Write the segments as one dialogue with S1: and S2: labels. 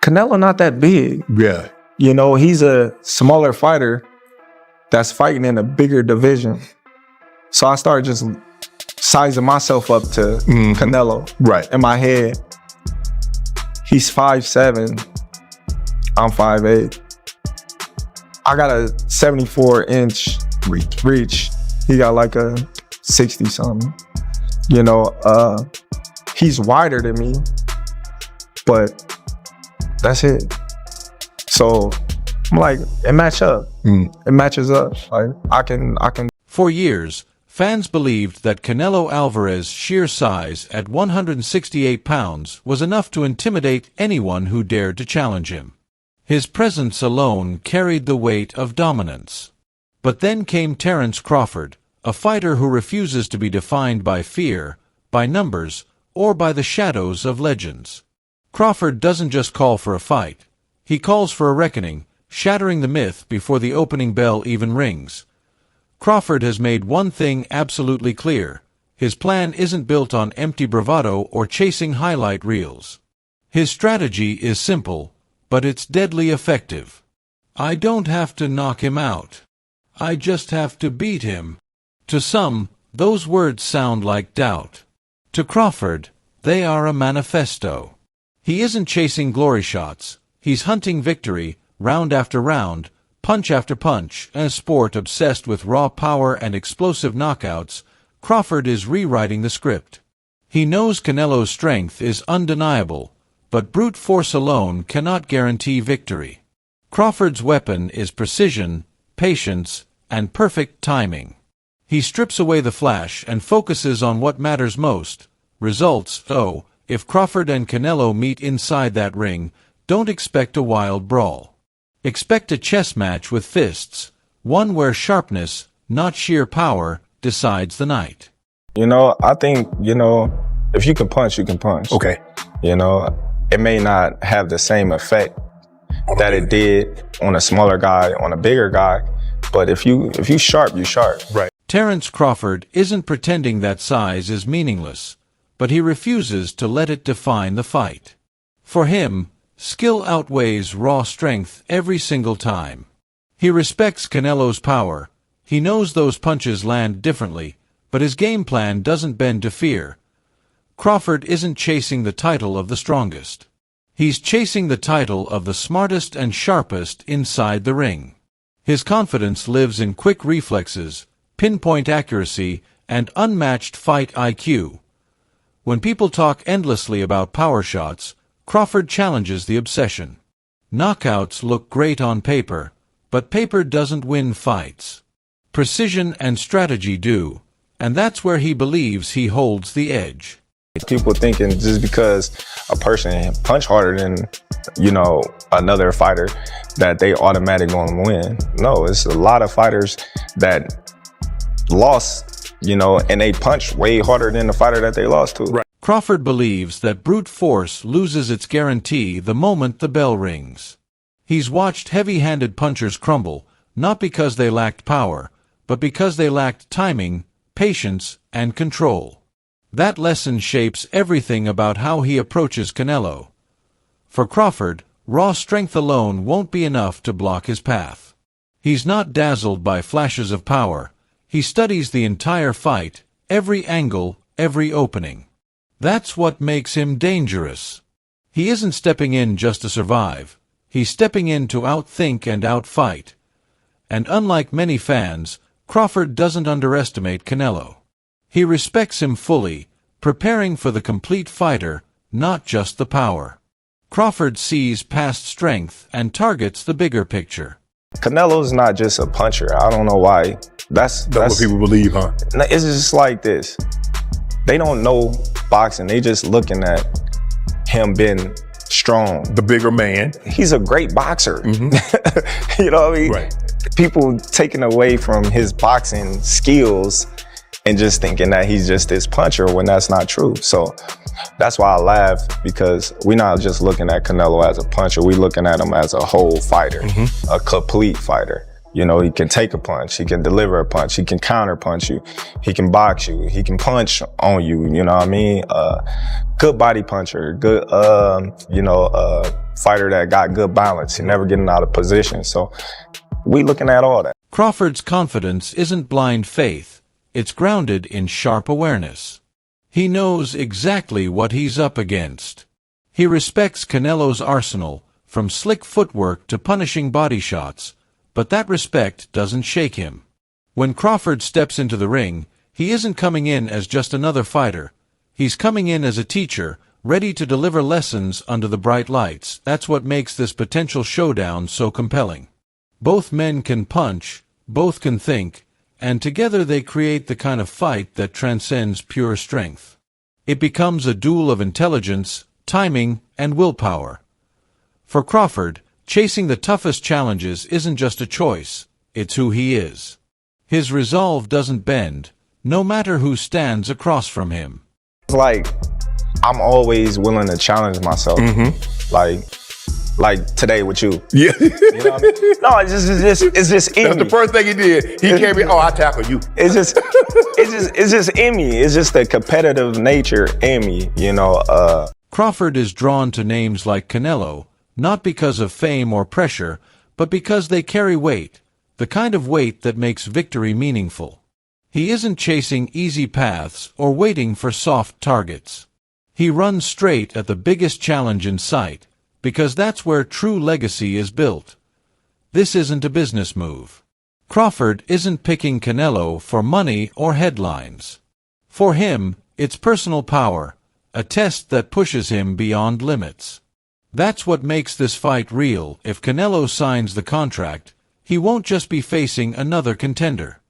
S1: Canelo not that big.
S2: Yeah.
S1: You know, he's a smaller fighter that's fighting in a bigger division. So I started just sizing myself up to Canelo.
S2: Right.
S1: In my head. He's 5'7". I'm 5'8". I got a 74-inch reach. He got like a 60-something. You know, he's wider than me, but that's it. So I'm like, it match up. It matches up. Like I can.
S3: For years, fans believed that Canelo Álvarez's sheer size at 168 pounds was enough to intimidate anyone who dared to challenge him. His presence alone carried the weight of dominance. But then came Terence Crawford, a fighter who refuses to be defined by fear, by numbers, or by the shadows of legends. Crawford doesn't just call for a fight. He calls for a reckoning, shattering the myth before the opening bell even rings. Crawford has made one thing absolutely clear. His plan isn't built on empty bravado or chasing highlight reels. His strategy is simple, but it's deadly effective. I don't have to knock him out. I just have to beat him. To some, those words sound like doubt. To Crawford, they are a manifesto. He isn't chasing glory shots. He's hunting victory, round after round, punch after punch. In a sport obsessed with raw power and explosive knockouts, Crawford is rewriting the script. He knows Canelo's strength is undeniable, but brute force alone cannot guarantee victory. Crawford's weapon is precision, patience, and perfect timing. He strips away the flash and focuses on what matters most, results. So, if Crawford and Canelo meet inside that ring, don't expect a wild brawl. Expect a chess match with fists, one where sharpness, not sheer power, decides the night.
S1: You know, I think, you know, if you can punch, you can punch.
S2: Okay.
S1: You know, it may not have the same effect that it did on a smaller guy, on a bigger guy, but if you sharp, you sharp.
S2: Right.
S3: Terence Crawford isn't pretending that size is meaningless, but he refuses to let it define the fight. For him, skill outweighs raw strength every single time. He respects Canelo's power. He knows those punches land differently, but his game plan doesn't bend to fear. Crawford isn't chasing the title of the strongest. He's chasing the title of the smartest and sharpest inside the ring. His confidence lives in quick reflexes, pinpoint accuracy, and unmatched fight IQ. When people talk endlessly about power shots, Crawford challenges the obsession. Knockouts look great on paper, but paper doesn't win fights. Precision and strategy do, and that's where he believes he holds the edge.
S1: People thinking just because a person punch harder than, you know, another fighter, that they automatically gonna win. No, it's a lot of fighters that lost, you know, and they punch way harder than the fighter that they lost to.
S2: Right.
S3: Crawford believes that brute force loses its guarantee the moment the bell rings. He's watched heavy-handed punchers crumble, not because they lacked power, but because they lacked timing, patience, and control. That lesson shapes everything about how he approaches Canelo. For Crawford, raw strength alone won't be enough to block his path. He's not dazzled by flashes of power. He studies the entire fight, every angle, every opening. That's what makes him dangerous. He isn't stepping in just to survive. He's stepping in to outthink and outfight. And unlike many fans, Crawford doesn't underestimate Canelo. He respects him fully, preparing for the complete fighter, not just the power. Crawford sees past strength and targets the bigger picture.
S1: Canelo's not just a puncher. I don't know why. That's
S2: what people believe, huh?
S1: It's just like this. They don't know boxing. They just looking at him being strong.
S2: The bigger man.
S1: He's a great boxer. You know what I mean?
S2: Right.
S1: People taking away from his boxing skills and just thinking that he's just this puncher when that's not true. So that's why I laugh, because we're not just looking at Canelo as a puncher. We're looking at him as a whole fighter, a complete fighter. You know, he can take a punch, he can deliver a punch, he can counter punch you, he can box you, he can punch on you, you know what I mean? Good body puncher, good, fighter that got good balance and never getting out of position. So we looking at all that.
S3: Crawford's confidence isn't blind faith. It's grounded in sharp awareness. He knows exactly what he's up against. He respects Canelo's arsenal, from slick footwork to punishing body shots, but that respect doesn't shake him. When Crawford steps into the ring, he isn't coming in as just another fighter. He's coming in as a teacher, ready to deliver lessons under the bright lights. That's what makes this potential showdown so compelling. Both men can punch, both can think, and together they create the kind of fight that transcends pure strength. It becomes a duel of intelligence, timing, and willpower. For Crawford, chasing the toughest challenges isn't just a choice, it's who he is. His resolve doesn't bend, no matter who stands across from him.
S1: It's like, I'm always willing to challenge myself. Like today with you.
S2: Yeah.
S1: You know what I mean? No, it's just in
S2: That's
S1: me.
S2: the first thing he did. He came in, oh, I tackle you.
S1: It's just in me. It's just the competitive nature in me, you know.
S3: Crawford is drawn to names like Canelo, not because of fame or pressure, but because they carry weight, the kind of weight that makes victory meaningful. He isn't chasing easy paths or waiting for soft targets. He runs straight at the biggest challenge in sight, because that's where true legacy is built. This isn't a business move. Crawford isn't picking Canelo for money or headlines. For him, it's personal power, a test that pushes him beyond limits. That's what makes this fight real. If Canelo signs the contract, he won't just be facing another contender.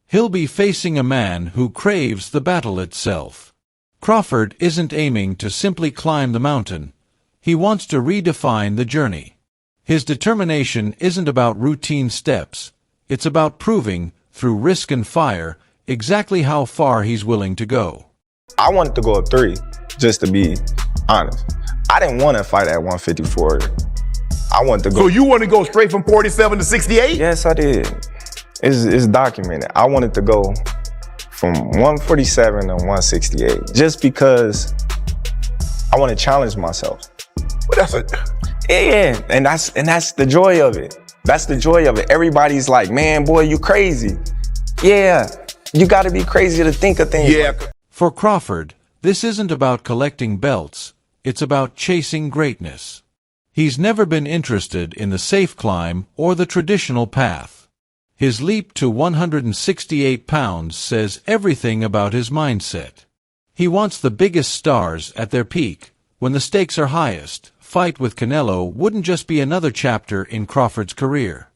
S3: He'll be facing a man who craves the battle itself. Crawford isn't aiming to simply climb the mountain. He wants to redefine the journey. His determination isn't about routine steps. It's about proving, through risk and fire, exactly how far he's willing to go.
S1: I wanted to go up 3, just to be honest. I didn't want to fight at 154. I wanted to go.
S2: So you want to go straight from 47 to 68?
S1: Yes, I did. It's documented. I wanted to go from 147 to 168, just because I want to challenge myself.
S2: Well, that's a...
S1: Yeah, and that's the joy of it. That's the joy of it. Everybody's like, man, boy, you crazy. Yeah, you got to be crazy to think of things.
S2: Yeah.
S3: For Crawford, this isn't about collecting belts. It's about chasing greatness. He's never been interested in the safe climb or the traditional path. His leap to 168 pounds says everything about his mindset. He wants the biggest stars at their peak. When the stakes are highest, fight with Canelo wouldn't just be another chapter in Crawford's career.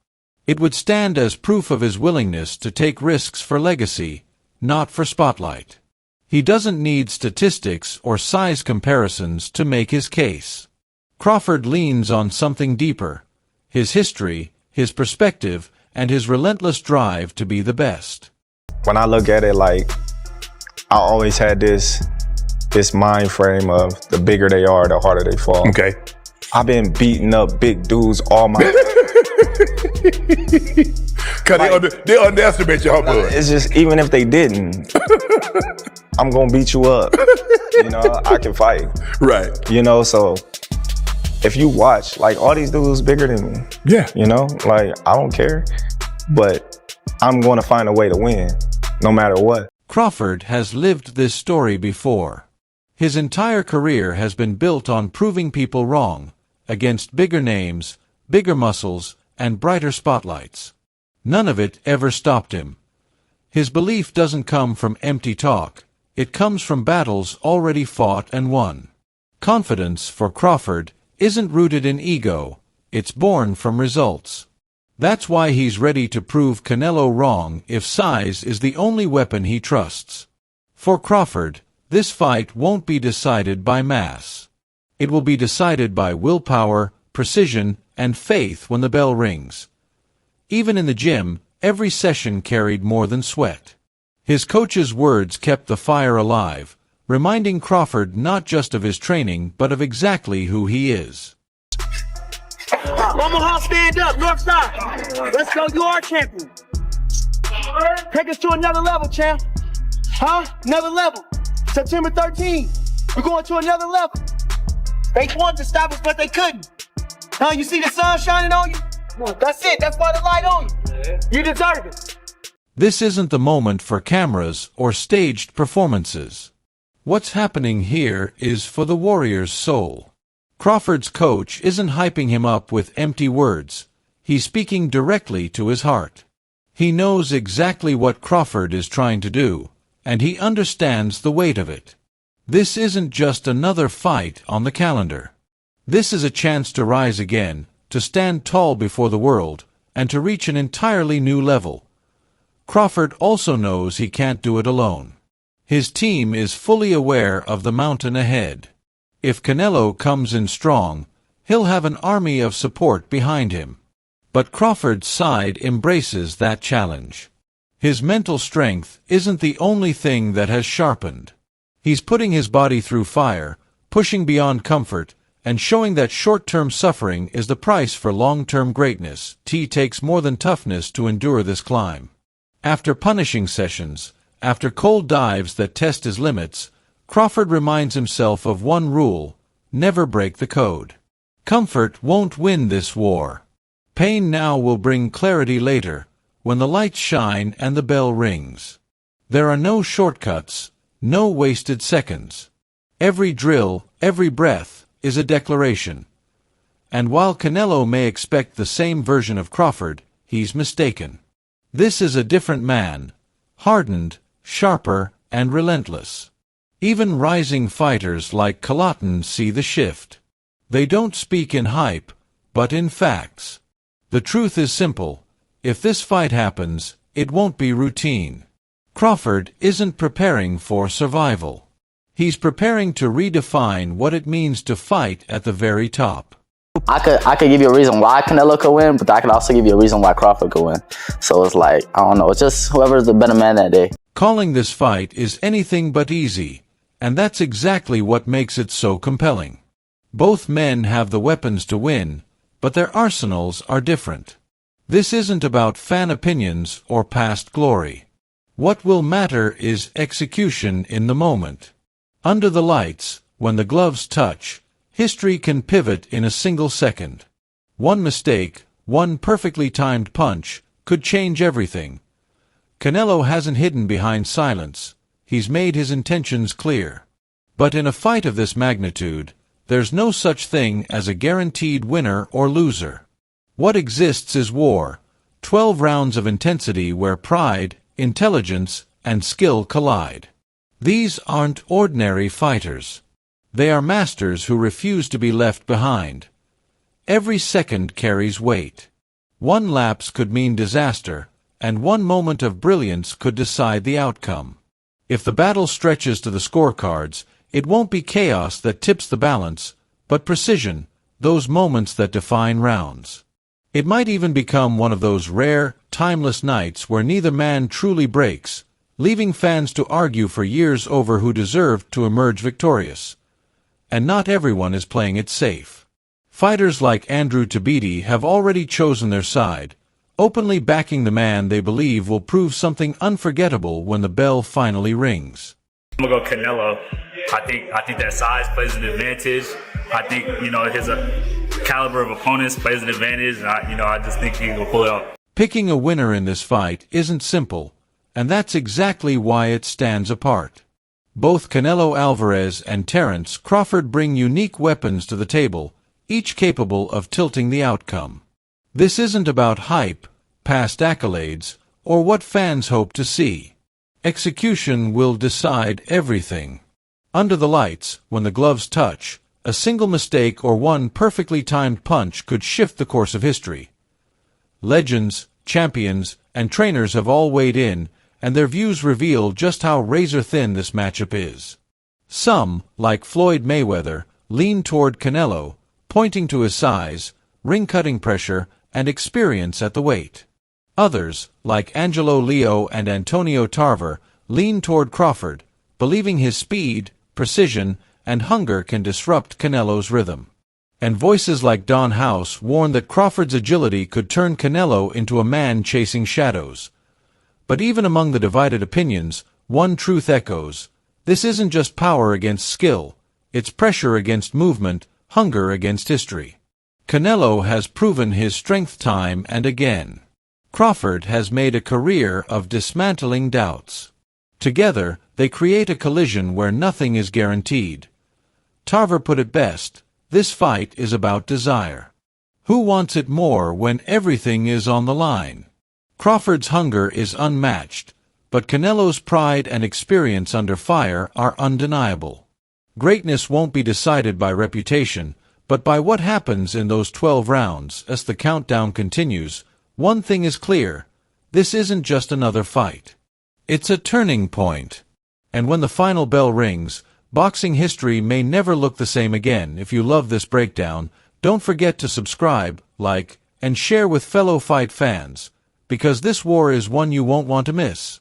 S3: It would stand as proof of his willingness to take risks for legacy, not for spotlight. He doesn't need statistics or size comparisons to make his case. Crawford leans on something deeper: his history, his perspective, and his relentless drive to be the best.
S1: When I look at it, like, I always had this mind frame of the bigger they are, the harder they fall.
S2: Okay.
S1: I've been beating up big dudes all my
S2: Because they underestimate your blood.
S1: It's just, even if they didn't, I'm gonna beat you up. You know, I can fight.
S2: Right.
S1: You know, so if you watch, like, all these dudes bigger than me.
S2: Yeah.
S1: You know, like, I don't care, but I'm gonna find a way to win, no matter what.
S3: Crawford has lived this story before. His entire career has been built on proving people wrong, against bigger names, bigger muscles, and brighter spotlights. None of it ever stopped him. His belief doesn't come from empty talk. It comes from battles already fought and won. Confidence for Crawford isn't rooted in ego. It's born from results. That's why he's ready to prove Canelo wrong if size is the only weapon he trusts. For Crawford, this fight won't be decided by mass. It will be decided by willpower, precision, and faith when the bell rings. Even in the gym, every session carried more than sweat. His coach's words kept the fire alive, reminding Crawford not just of his training, but of exactly who he is.
S4: Omaha, stand up, north side. Let's go, you are champion. Take us to another level, champ. Huh? Another level. September 13th, we're going to another level. They wanted to stop us, but they couldn't. Now you see the sun shining on you? That's it. That's why the light on you. You deserve it.
S3: This isn't the moment for cameras or staged performances. What's happening here is for the warrior's soul. Crawford's coach isn't hyping him up with empty words. He's speaking directly to his heart. He knows exactly what Crawford is trying to do, and he understands the weight of it. This isn't just another fight on the calendar. This is a chance to rise again, to stand tall before the world, and to reach an entirely new level. Crawford also knows he can't do it alone. His team is fully aware of the mountain ahead. If Canelo comes in strong, he'll have an army of support behind him. But Crawford's side embraces that challenge. His mental strength isn't the only thing that has sharpened. He's putting his body through fire, pushing beyond comfort, and showing that short-term suffering is the price for long-term greatness. It takes more than toughness to endure this climb. After punishing sessions, after cold dives that test his limits, Crawford reminds himself of one rule: never break the code. Comfort won't win this war. Pain now will bring clarity later, when the lights shine and the bell rings. There are no shortcuts, no wasted seconds. Every drill, every breath, is a declaration. And while Canelo may expect the same version of Crawford, he's mistaken. This is a different man, hardened, sharper, and relentless. Even rising fighters like Crawford see the shift. They don't speak in hype, but in facts. The truth is simple: if this fight happens, it won't be routine. Crawford isn't preparing for survival. He's preparing to redefine what it means to fight at the very top.
S5: I could give you a reason why Canelo could win, but I could also give you a reason why Crawford could win. So it's like, I don't know, it's just whoever's the better man that day.
S3: Calling this fight is anything but easy, and that's exactly what makes it so compelling. Both men have the weapons to win, but their arsenals are different. This isn't about fan opinions or past glory. What will matter is execution in the moment. Under the lights, when the gloves touch, history can pivot in a single second. One mistake, one perfectly timed punch, could change everything. Canelo hasn't hidden behind silence. He's made his intentions clear. But in a fight of this magnitude, there's no such thing as a guaranteed winner or loser. What exists is war, 12 rounds of intensity where pride, intelligence, and skill collide. These aren't ordinary fighters. They are masters who refuse to be left behind. Every second carries weight. One lapse could mean disaster, and one moment of brilliance could decide the outcome. If the battle stretches to the scorecards, it won't be chaos that tips the balance, but precision, those moments that define rounds. It might even become one of those rare, timeless nights where neither man truly breaks, leaving fans to argue for years over who deserved to emerge victorious. And not everyone is playing it safe. Fighters like Andrew Tabiti have already chosen their side, openly backing the man they believe will prove something unforgettable when the bell finally rings.
S6: I'm gonna go Canelo. I think that size plays an advantage. I think, his caliber of opponents plays an advantage. And I just think he will pull it out.
S3: Picking a winner in this fight isn't simple, and that's exactly why it stands apart. Both Canelo Álvarez and Terence Crawford bring unique weapons to the table, each capable of tilting the outcome. This isn't about hype, past accolades, or what fans hope to see. Execution will decide everything. Under the lights, when the gloves touch, a single mistake or one perfectly timed punch could shift the course of history. Legends, champions, and trainers have all weighed in, and their views reveal just how razor-thin this matchup is. Some, like Floyd Mayweather, lean toward Canelo, pointing to his size, ring-cutting pressure, and experience at the weight. Others, like Angelo Leo and Antonio Tarver, lean toward Crawford, believing his speed, precision, and hunger can disrupt Canelo's rhythm. And voices like Don House warn that Crawford's agility could turn Canelo into a man chasing shadows. But even among the divided opinions, one truth echoes: this isn't just power against skill, it's pressure against movement, hunger against history. Canelo has proven his strength time and again. Crawford has made a career of dismantling doubts. Together, they create a collision where nothing is guaranteed. Tarver put it best, this fight is about desire. Who wants it more when everything is on the line? Crawford's hunger is unmatched, but Canelo's pride and experience under fire are undeniable. Greatness won't be decided by reputation, but by what happens in those 12 rounds. As the countdown continues, one thing is clear, this isn't just another fight. It's a turning point. And when the final bell rings, boxing history may never look the same again. If you love this breakdown, don't forget to subscribe, like, and share with fellow fight fans, because this war is one you won't want to miss.